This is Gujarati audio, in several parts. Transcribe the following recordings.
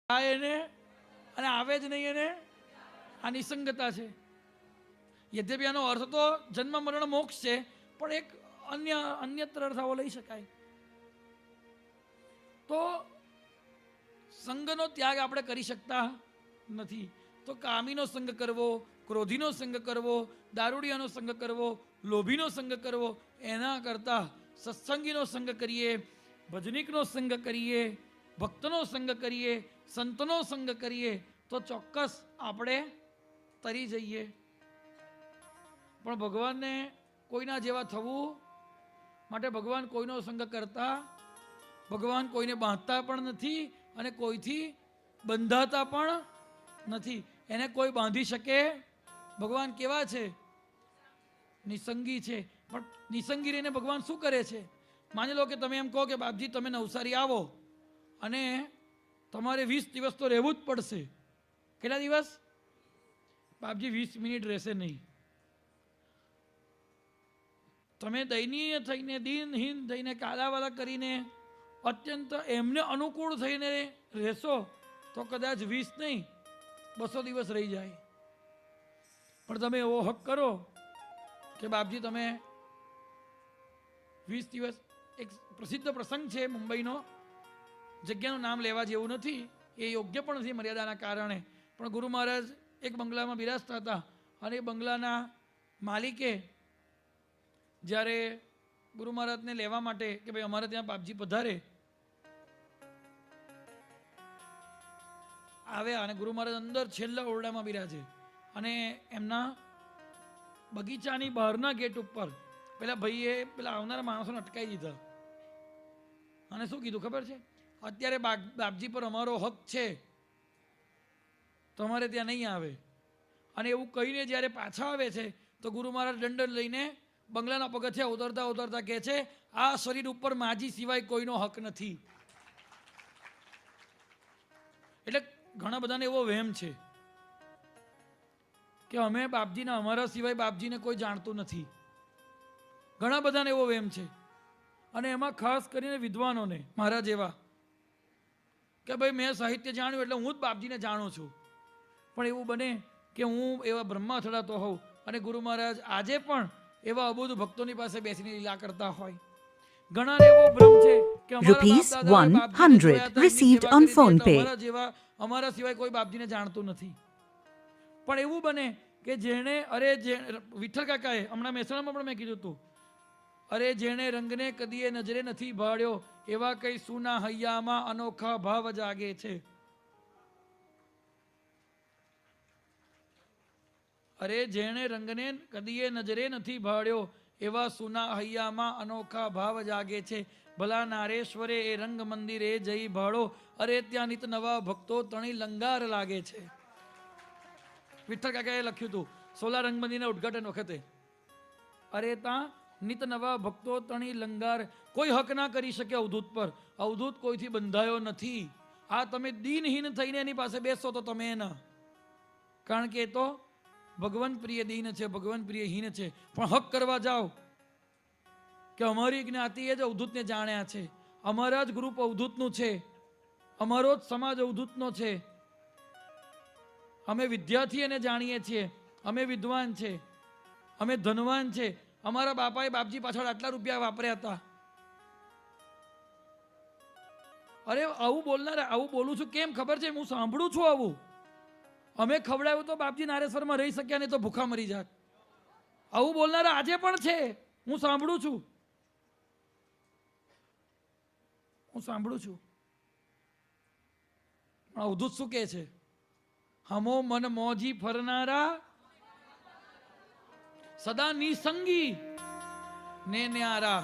એને અને આવે જ નહીં એને આ નિસંગતા છે. યદ્યપિ આનો અર્થ તો જન્મ મરણ મોક્ષ છે, પણ એક અન્યત્ર અર્થ આવો લઈ શકાય. તો સંગનો ત્યાગ આપણે કરી શકતા નથી. તો કામીનો સંગ કરવો, ક્રોધીનો સંગ કરવો, દારૂડિયાનો સંગ કરવો, લોભીનો સંગ કરવો, એના કરતાં સત્સંગીનો સંગ કરીએ, ભજનિકનો સંગ કરીએ, ભક્તનો સંગ કરીએ, સંતનો સંગ કરીએ તો ચોક્કસ આપણે તરી જઈએ. પણ ભગવાનને કોઈના જેવા થવું માટે ભગવાન કોઈનો સંગ કરતા, ભગવાન કોઈને બાંધતા પણ નથી અને કોઈથી બંધાતા પણ નથી. એને કોઈ બાંધી શકે? ભગવાન કેવા છે? નિસંગી છે. પણ નિસંગી રહીને ભગવાન શું કરે છે? માની લો કે તમે એમ કહો કે બાપજી તમે નવસારી આવો અને તમારે 20 દિવસ તો રહેવું જ પડશે. કેટલા દિવસ? બાપજી 20 મિનિટ રહેશે નહીં. તમે દયનીય થઈને, દિનહીન થઈને, કાલાવાલા કરીને અત્યંત એમને અનુકૂળ થઈને રહેશો તો કદાચ 20 નહીં 200 દિવસ રહી જાય. પણ તમે એવો હક કરો કે બાપજી તમે 20 દિવસ. એક પ્રસિદ્ધ પ્રસંગ છે મુંબઈનો, જગ્યાનું નામ લેવા જેવું નથી, એ યોગ્ય પણ નથી મર્યાદાના કારણે. પણ ગુરુ મહારાજ એક બંગલામાં બિરાજતા હતા અને એ બંગલાના માલિકે જ્યારે ગુરુ મહારાજને લેવા માટે કે ભાઈ અમારે ત્યાં બાપજી પધારે આવ્યા અને ગુરુ મહારાજ અંદર છેલ્લા ઓરડામાં બિરાજે અને એમના બગીચાની બહારના ગેટ ઉપર પેલા ભાઈએ પેલા આવનારા માણસોને અટકાવી દીધા અને શું કીધું ખબર છે? અત્યારે બાપજી પર અમારો હક છે, તમારે ત્યાં નહીં આવે. અને એવું કહીને જ્યારે પાછા આવે છે તો ગુરુ મહારાજ દંડ લઈને બંગલાના પગથિયા ઉતરતા ઉતરતા કહે છે, આ શરીર ઉપર માજી સિવાય કોઈનો હક નથી. એટલે ઘણા બધાને એવો વહેમ છે કે અમે બાપજીના, અમારા સિવાય બાપજીને કોઈ જાણતું નથી. ઘણા બધાને એવો વહેમ છે અને એમાં ખાસ કરીને વિદ્વાનોને, મારા જેવા, કે ભાઈ મેં સાહિત્ય જાણ્યું એટલે હું જ બાપજીને જાણું છું. પણ એવું બને કે હું એવા બ્રહ્મા થડાતો હોઉં અને ગુરુ મહારાજ આજે પણ એવા અબોધ ભક્તોની પાસે બેસીને લીલા કરતા હોય. ઘણાને એવો ભ્રમ છે કે ₹100 received on phone pay. અમારા સિવાય કોઈ બાપજીને જાણતું નથી. પણ એવું બને કે જેણે, વિઠ્ઠલ કાકાએ હમણાં મહેસાણામાં પણ મેં કીધું હતું, અરે જેણે રંગને કદીએ નજરે નથી ભાળ્યો એવા કઈ સુના હૈયામાં અનોખા ભાવ જાગે છે. અરે જેણે રંગને કદીએ નજરે નથી ભાળ્યો એવા સુના હૈયામાં અનોખા ભાવ જાગે છે. ભલા નારેશ્વરે એ રંગ મંદિરે જઈ ભાળો, અરે ત્યાં નિત નવા ભક્તો તણી લંગાર લાગે છે. વિઠ્ઠલ કાકાએ લખ્યું હતું સોલા રંગ મંદિરના ઉદઘાટન વખતે, અરે ત્યાં નિત નવા ભક્તો તણી લંગાર. કોઈ હક ના કરી શકે અવધૂત પર. અવધૂત કોઈથી બંધાયો નથી. આ તમે દીનહીન થઈને એની પાસે બેસો તો તમે ના, કારણ કે એ તો ભગવાન પ્રિય દીન છે, ભગવાન પ્રિય હીન છે. પણ હક કરવા જાઓ કે અમારી જ્ઞાતિએ જ અવધૂતને જાણ્યા છે, અમારા જ ગ્રુપ અવધૂતનું છે, અમારો જ સમાજ અવધૂતનો છે, અમે વિદ્યાર્થી એને જાણીએ છીએ, અમે વિદ્વાન છે, અમે ધનવાન છે, અમારા બાપાએ બાપજી પાછળ આટલા રૂપિયા વાપર્યા હતા. અરે આવું બોલનાર, આવું બોલું છું કેમ ખબર છે? હું સાંભળું છું આવું. અમે ખવડાવ્યું તો બાપજી નારેશ્વરમાં રહી શક્યા નહીં તો ભૂખા મરી જાત. આવું બોલનારા આજે પણ છે, હું સાંભળું છું. અવધૂત શું કહે છે? હમો મન મોજી ફરનારા સદા નિસંગી ને ન્યારા.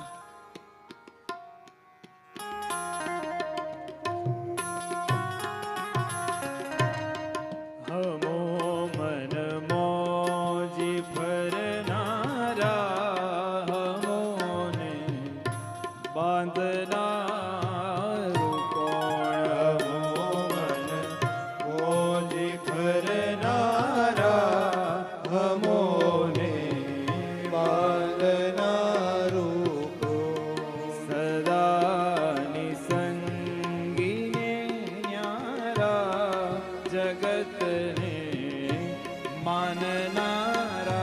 જગતને માનનારા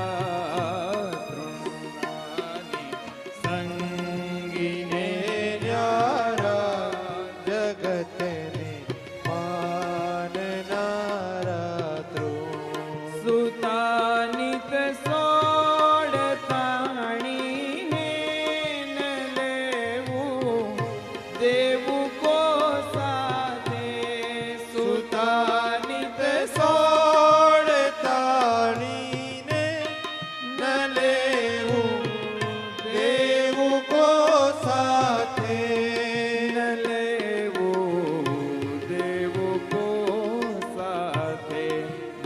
તૃણાની સંગીને ન્યારા જગતને માનનારા તૃણ સુતાનિત સોડતાણીને ન લેવું દેવું કો સાથે સુતાનિત સોડતાણીને ન લેવું દેવું કો સાથે ન લેવું દેવું કો સાથે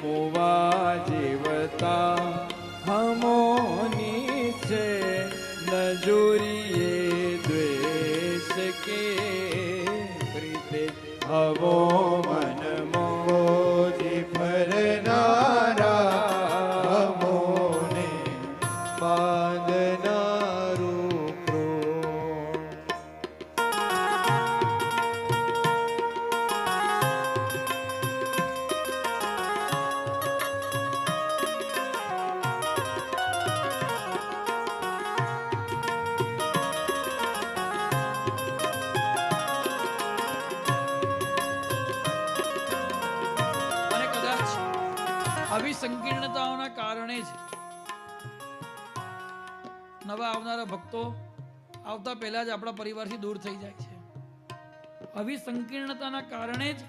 મોવા જીવતા હમોની છે નજુરીએ દ્વેષ કે પ્રીતે હવો મન મોજી ફરનારા મોને બાંધનારું ક્રોધ અને કદાચ આવી સંકીર્ણતાઓના કારણે જ નવા આવનારા ભક્તો આવતા પહેલા જ આપણા પરિવારથી દૂર થઈ જાય છે. આવી સંકીર્ણતાના કારણે જ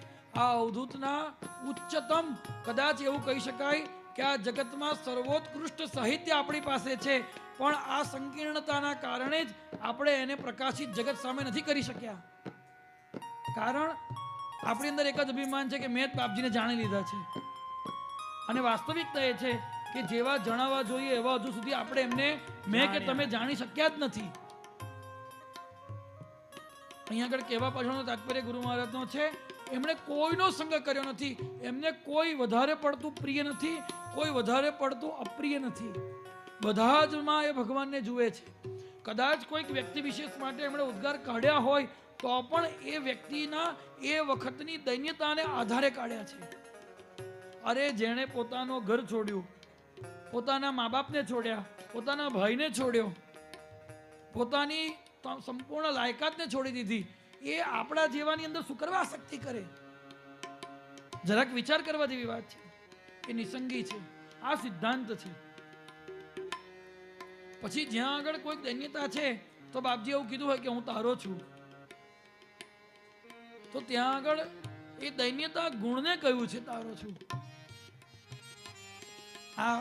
આ અવધૂતના ઉચ્ચતમ, કદાચ એવું કહી શકાય કે આ જગતમાં સર્વોત્કૃષ્ટ સાહિત્ય આપણી પાસે છે, પણ આ સંકીર્ણતાના કારણે જ આપણે એને પ્રકાશિત જગત સામે નથી કરી શક્યા. કારણ આપણી અંદર એક જ અભિમાન છે કે મેં જ બાપજીને જાણી લીધા છે. અને વાસ્તવિકતા એ છે કે જેવા જણાવવા જોઈએ એવા હજુ સુધી આપણે એમને મેં કે તમે જાણી શક્યા જ નથી. અહીંયા આગળ કહેવા પાછળનો તાત્પર્ય ગુરુ મહારાજનો છે, એમણે કોઈનો સંગ કર્યો નથી. એમને કોઈ વધારે પડતું પ્રિય નથી, કોઈ વધારે પડતું અપ્રિય નથી. બધા જ માં એ ભગવાનને જુએ છે. કદાચ કોઈક વ્યક્તિ વિશેષ માટે એમણે ઉદ્ગાર કાઢ્યા હોય તો પણ એ વ્યક્તિના એ વખતની દૈન્યતાને આધારે કાઢ્યા છે. અરે જેણે પોતાનું ઘર છોડ્યું, પોતાના મા બાપને છોડ્યા, પોતાના ભાઈને છોડ્યો, પોતાની સંપૂર્ણ લાયકાતને છોડી દીધી, એ આપણા જેવાની અંદર શું કરવા આસક્તિ કરે? જરાક વિચાર કરવા જેવી વાત છે. એ નિસંગી છે, આ સિદ્ધાંત છે. પછી જ્યાં આગળ કોઈ દૈન્યતા છે તો બાપજી એવું કીધું હોય કે હું તારો છું, તો ત્યાં આગળ એ દૈન્યતા ગુણને કહ્યું છે તારો છું. આ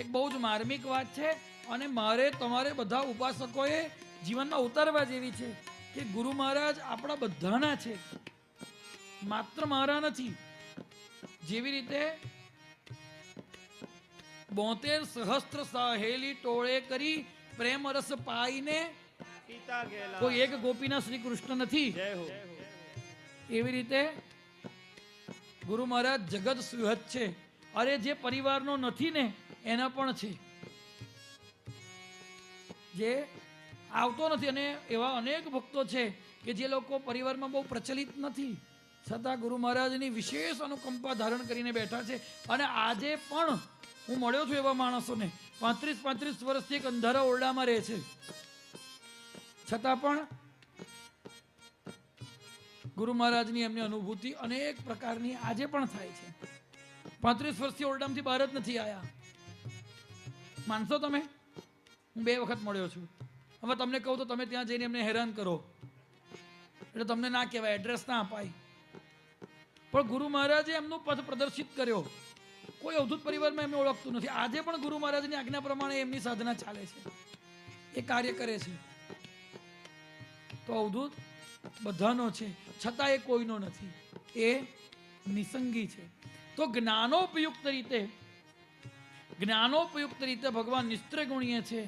એક બહુ જ માર્મિક વાત છે અને મારે તમારે બધા ઉપાસકોએ જીવનમાં ઉતારવા જેવી છે કે ગુરુ મહારાજ આપણા બધાના છે, માત્ર મારા નથી. જેવી રીતે 72 સહસ્ત્ર સાહેલી ટોળે કરી પ્રેમ રસ પાઈને કોઈ એક ગોપીના શ્રી કૃષ્ણ નથી, એવી રીતે ગુરુ મહારાજ જગત સુહદ છે. અરે જે પરિવારનો નથી ને એના પણ છે, જે આવતો નથી. અને એવા અનેક ભક્તો છે કે જે લોકો પરિવારમાં બહુ પ્રચલિત નથી, છતાં ગુરુ મહારાજની વિશેષ અનુકંપા ધારણ કરીને બેઠા છે. અને આજે પણ હું મળ્યો છું એવા માણસોને 35 વર્ષથી એક અંધારા ઓરડામાં રહે છે, છતાં પણ ગુરુ મહારાજની એમની અનુભૂતિ અનેક પ્રકારની આજે પણ થાય છે. 35 વર્ષથી ઓરડામાંથી બહાર જ નથી આવ્યા. માનશો તમે? હું 2 વખત મળ્યો છું. હવે તમને કહું તો તમે ત્યાં જઈને એમને હેરાન કરો એટલે તમને ના કહેવાય, એડ્રેસ ના અપાય. પણ ગુરુ મહારાજે એમનું પથ પ્રદર્શિત કર્યો. કોઈ અવધૂત પરિવારમાં એમને ઓળખતું નથી. આજે પણ ગુરુ મહારાજની આજ્ઞા પ્રમાણે એમની સાધના ચાલે છે, એ કાર્ય કરે છે. તો અવધૂત બધાનો છે, છતાં એ કોઈનો નથી, એ નિસંગી છે. તો જ્ઞાનોપયુક્ત રીતે ભગવાન નિસ્ત્રગુણીય છે,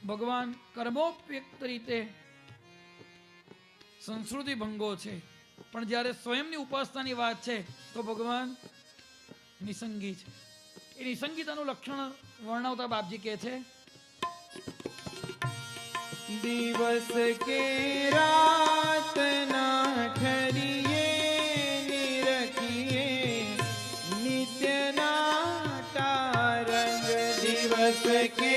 ભગવાન કર્મોપયુક્ત રીતે સંસ્કૃતિ ભંગો છે. પણ જ્યારે સ્વયંની ઉપાસનાની વાત છે તો ભગવાન નિસંગી છે. એ નિસંગીતાનું લક્ષણ વર્ણવતા બાપજી કહે છે, દિવસ કે રાત ના ઠરીએ કે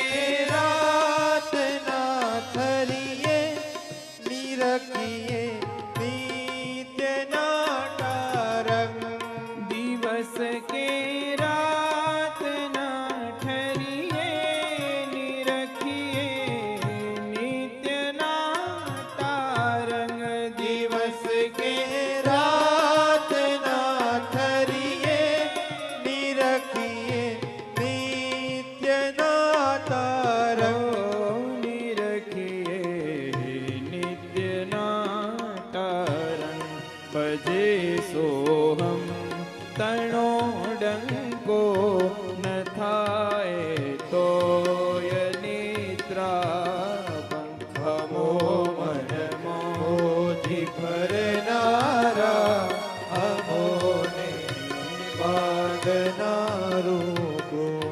રાતના થરીએ નિરખીએ નિત્યના તારક દિવસ કે રાત ના ઠરીએ નિરખીએ નિત્યના તારંગ દિવસ કે રાતના થરીએ નિરખીએ નિત્યના તારક નિરખીએ નિત્યના તારંગ ભજે સોહમ તણો ડંકો ન થાય તોય નિદ્રા અમો મન મોજી ભરનારા અમોને બાંધનારું ગુણ.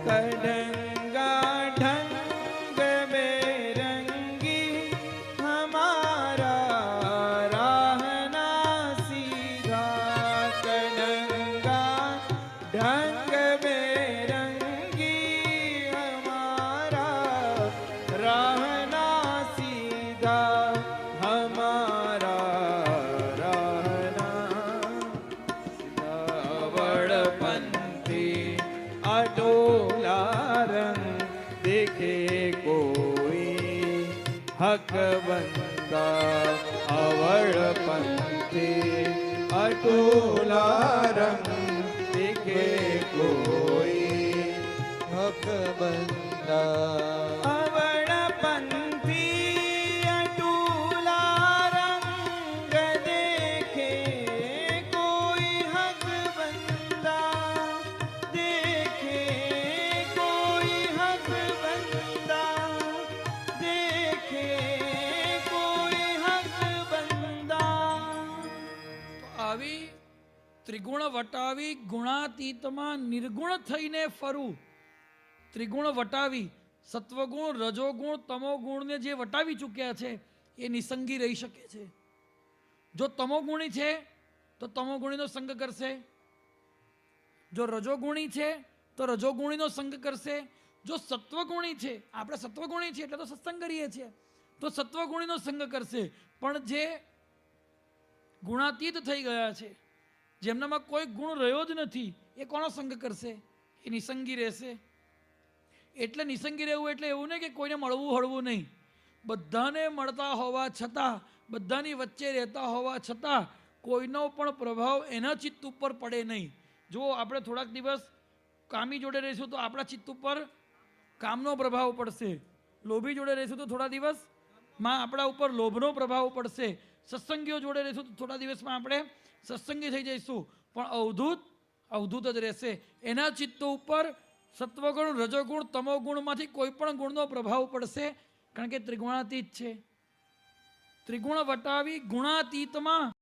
કડંગા ઢંગ બેરંગી હમારા રાહના સીધા કડંગા ઢંગ બેરંગી હમારા રાહના સીધા હમારા રાહના અવળ પંથી અટોલા રંગ દેખે કોઈ હક બંદા અવળ પંથી અટોલા રંગ દેખે કોઈ હક બંદા અવળ પંથી અટૂલા રંગ દેખે કોઈ હક બંદા દેખે કોઈ હક બંદા દેખે કોઈ હક બંદા. આવી ત્રિગુણ વટાવી ગુણાતીતમાં નિર્ગુણ થઈને ફરવું. ત્રિગુણ વટાવી સત્વગુણ રજોગુણ તમોગુણને જે વટાવી ચૂક્યા છે એ નિસંગી રહી શકે છે. જો તમોગુણી છે તો તમોગુણીનો સંગ કરશે, જો રજોગુણી છે તો રજોગુણીનો સંગ કરશે, જો સત્વગુણી છે, આપણે સત્વગુણી છીએ એટલે તો સત્સંગ કરીએ છીએ, તો સત્વગુણીનો સંગ કરશે. પણ જે ગુણાતીત થઈ ગયા છે, જેમનામાં કોઈ ગુણ રહ્યો જ નથી, એ કોનો સંગ કરશે? એ નિસંગી રહેશે. એટલે નિસંગી રહેવું એટલે એવું નહીં કે કોઈને મળવું હળવું નહીં. બધાને મળતા હોવા છતાં, બધાની વચ્ચે રહેતા હોવા છતાં કોઈનો પણ પ્રભાવ એના ચિત્ત ઉપર પડે નહીં. જો આપણે થોડાક દિવસ કામી જોડે રહીશું તો આપણા ચિત્ત ઉપર કામનો પ્રભાવ પડશે. લોભી જોડે રહીશું તો થોડા દિવસમાં આપણા ઉપર લોભનો પ્રભાવ પડશે. સત્સંગીઓ જોડે રહીશું તો થોડા દિવસમાં આપણે સત્સંગી થઈ જઈશું. પણ અવધૂત જ રહેશે. એના ચિત્ત ઉપર સત્વગુણ રજોગુણ તમોગુણમાંથી કોઈ પણ ગુણનો પ્રભાવ પડશે, કારણ કે ત્રિગુણાતીત છે. ત્રિગુણ વટાવી ગુણાતીતમાં